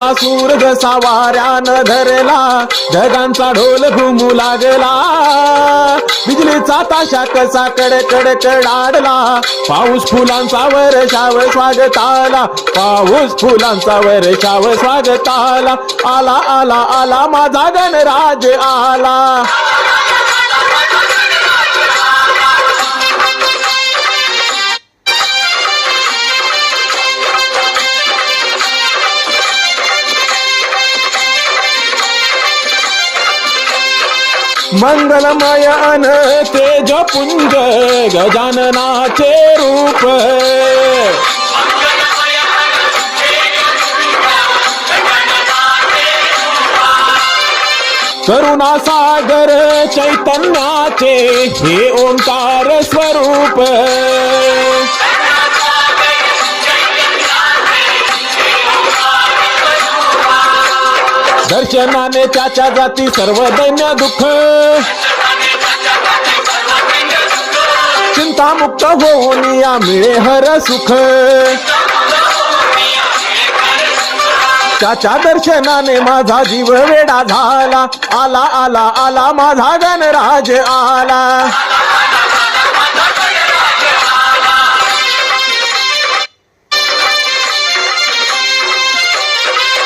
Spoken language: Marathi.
सूर जसा वाऱ्यानं धरला, ढगांचा ढोल घुमू लागला, बिजलीचा ताशा कसा कडकड कडाडला, पाऊस फुलांचा वर्षाव स्वागताला, पाऊस फुलांचा वर्षाव स्वागताला, आला आला आला माझा गणराज आला. मंगलमय अन तेजपुंज गजाननाचे रूप, करुणा सागर चैतन्याचे हे ओंकार स्वरूप, दर्शनाने त्याच्या जाती सर्व दैन्य दुःख, चिंतामुक्त होऊन या मिळे हर सुख, त्याच्या दर्शनाने माझा जीव वेडा झाला, आला आला आला माझा गणराज आला.